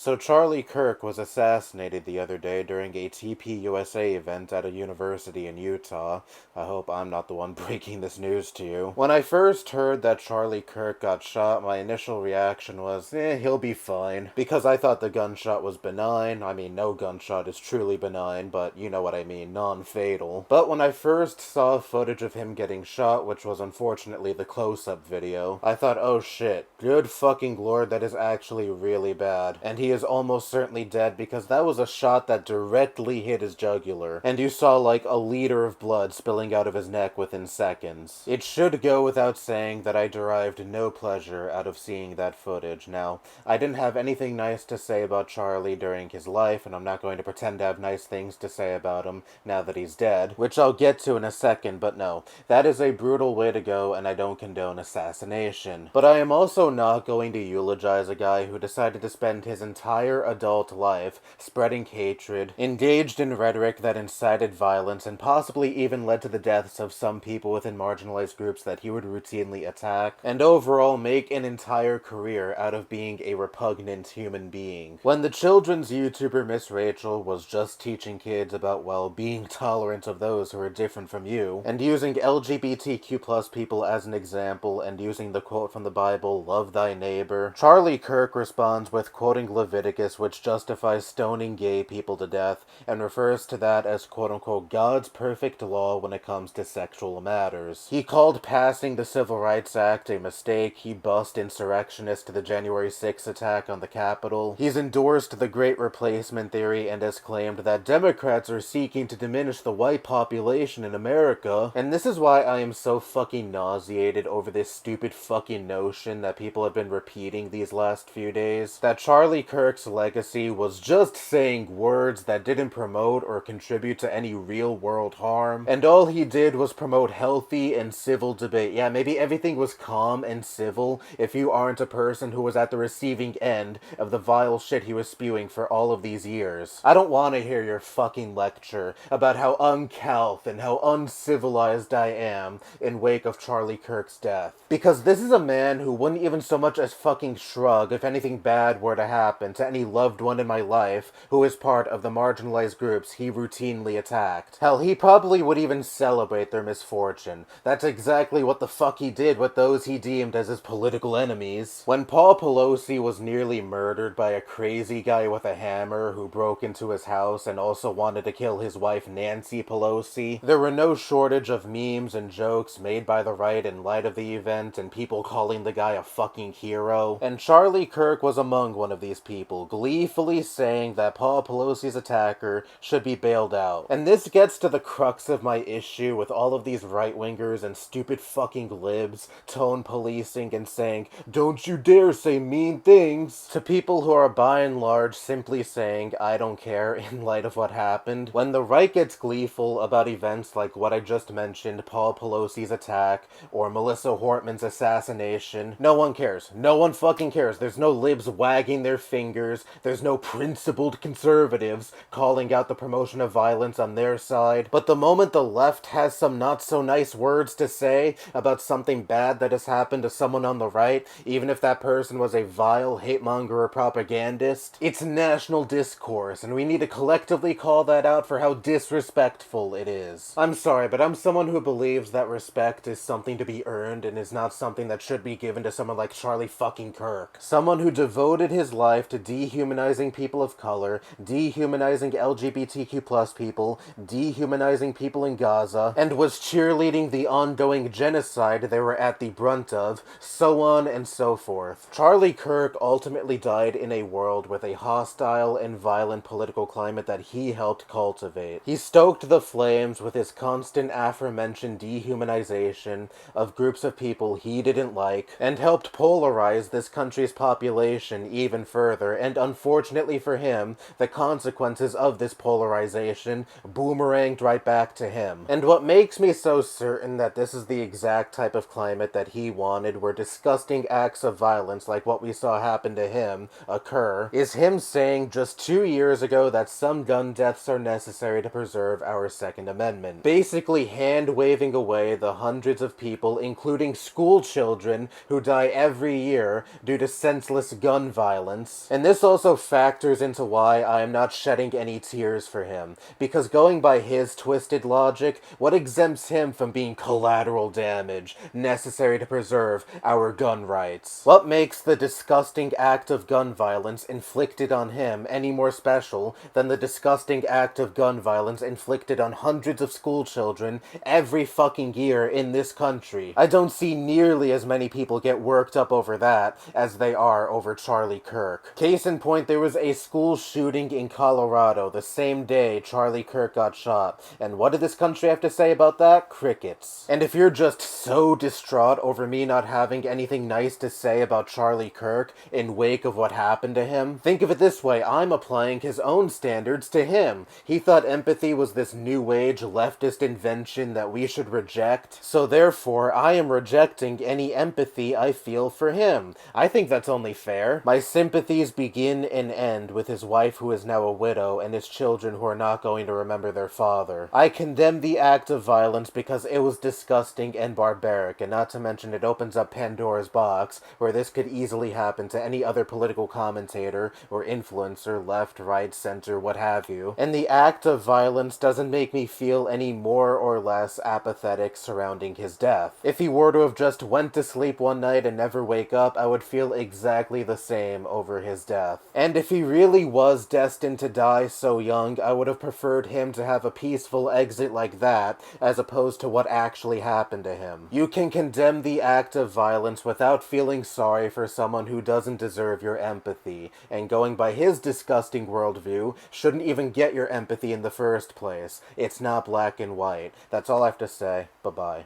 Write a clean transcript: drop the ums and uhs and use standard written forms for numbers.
So Charlie Kirk was assassinated the other day during a TPUSA event at a university in Utah. I hope I'm not the one breaking this news to you. When I first heard that Charlie Kirk got shot, my initial reaction was, he'll be fine. Because I thought the gunshot was benign. I mean, no gunshot is truly benign, but you know what I mean, non-fatal. But when I first saw footage of him getting shot, which was unfortunately the close-up video, I thought, oh shit, good fucking lord, that is actually really bad. And he is almost certainly dead because that was a shot that directly hit his jugular. And you saw like a liter of blood spilling out of his neck within seconds. It should go without saying that I derived no pleasure out of seeing that footage. Now, I didn't have anything nice to say about Charlie during his life, and I'm not going to pretend to have nice things to say about him now that he's dead, which I'll get to in a second, but no, that is a brutal way to go, and I don't condone assassination. But I am also not going to eulogize a guy who decided to spend his entire adult life spreading hatred, engaged in rhetoric that incited violence, and possibly even led to the deaths of some people within marginalized groups that he would routinely attack, and overall make an entire career out of being a repugnant human being. When the children's YouTuber Miss Rachel was just teaching kids about, well, being tolerant of those who are different from you, and using LGBTQ+ people as an example, and using the quote from the Bible, love thy neighbor, Charlie Kirk responds with quoting Leviticus, which justifies stoning gay people to death, and refers to that as quote-unquote God's perfect law when it comes to sexual matters. He called passing the Civil Rights Act a mistake. He bussed insurrectionists to the January 6th attack on the Capitol. He's endorsed the Great Replacement theory and has claimed that Democrats are seeking to diminish the white population in America. And this is why I am so fucking nauseated over this stupid fucking notion that people have been repeating these last few days, that Charlie Kirk's legacy was just saying words that didn't promote or contribute to any real world harm, and all he did was promote healthy and civil debate. Yeah, maybe everything was calm and civil if you aren't a person who was at the receiving end of the vile shit he was spewing for all of these years. I don't want to hear your fucking lecture about how uncouth and how uncivilized I am in wake of Charlie Kirk's death. Because this is a man who wouldn't even so much as fucking shrug if anything bad were to happen to any loved one in my life who is part of the marginalized groups he routinely attacked. Hell, he probably would even celebrate their misfortune. That's exactly what the fuck he did with those he deemed as his political enemies. When Paul Pelosi was nearly murdered by a crazy guy with a hammer who broke into his house and also wanted to kill his wife Nancy Pelosi, there were no shortage of memes and jokes made by the right in light of the event and people calling the guy a fucking hero. And Charlie Kirk was among one of these people, gleefully saying that Paul Pelosi's attacker should be bailed out. And this gets to the crux of my issue with all of these right-wingers and stupid fucking libs tone policing and saying, don't you dare say mean things, to people who are by and large simply saying, I don't care, in light of what happened. When the right gets gleeful about events like what I just mentioned, Paul Pelosi's attack, or Melissa Hortman's assassination, no one cares. No one fucking cares. There's no libs wagging their fingers. There's no principled conservatives calling out the promotion of violence on their side. But the moment the left has some not so nice words to say about something bad that has happened to someone on the right, even if that person was a vile hate-monger or propagandist, it's national discourse, and we need to collectively call that out for how disrespectful it is. I'm sorry, but I'm someone who believes that respect is something to be earned and is not something that should be given to someone like Charlie fucking Kirk. Someone who devoted his life to dehumanizing people of color, dehumanizing LGBTQ+ people, dehumanizing people in Gaza, and was cheerleading the ongoing genocide they were at the brunt of, so on and so forth. Charlie Kirk ultimately died in a world with a hostile and violent political climate that he helped cultivate. He stoked the flames with his constant aforementioned dehumanization of groups of people he didn't like, and helped polarize this country's population even further, and unfortunately for him, the consequences of this polarization boomeranged right back to him. And what makes me so certain that this is the exact type of climate that he wanted, where disgusting acts of violence like what we saw happen to him occur, is him saying just 2 years ago that some gun deaths are necessary to preserve our Second Amendment. Basically hand-waving away the hundreds of people, including school children, who die every year due to senseless gun violence, And this also factors into why I am not shedding any tears for him, because going by his twisted logic, what exempts him from being collateral damage necessary to preserve our gun rights? What makes the disgusting act of gun violence inflicted on him any more special than the disgusting act of gun violence inflicted on hundreds of school children every fucking year in this country? I don't see nearly as many people get worked up over that as they are over Charlie Kirk. Case in point, there was a school shooting in Colorado the same day Charlie Kirk got shot, and what did this country have to say about that? Crickets. And if you're just so distraught over me not having anything nice to say about Charlie Kirk in wake of what happened to him, think of it this way: I'm applying his own standards to him. He thought empathy was this new age leftist invention that we should reject, so therefore I am rejecting any empathy I feel for him. I think that's only fair. My sympathies begin and end with his wife, who is now a widow, and his children who are not going to remember their father. I condemn the act of violence because it was disgusting and barbaric, and not to mention it opens up Pandora's box, where this could easily happen to any other political commentator or influencer, left, right, center, what have you. And the act of violence doesn't make me feel any more or less apathetic surrounding his death. If he were to have just went to sleep one night and never wake up, I would feel exactly the same over his death. And if he really was destined to die so young, I would have preferred him to have a peaceful exit like that, as opposed to what actually happened to him. You can condemn the act of violence without feeling sorry for someone who doesn't deserve your empathy, and going by his disgusting worldview shouldn't even get your empathy in the first place. It's not black and white. That's all I have to say. Bye-bye.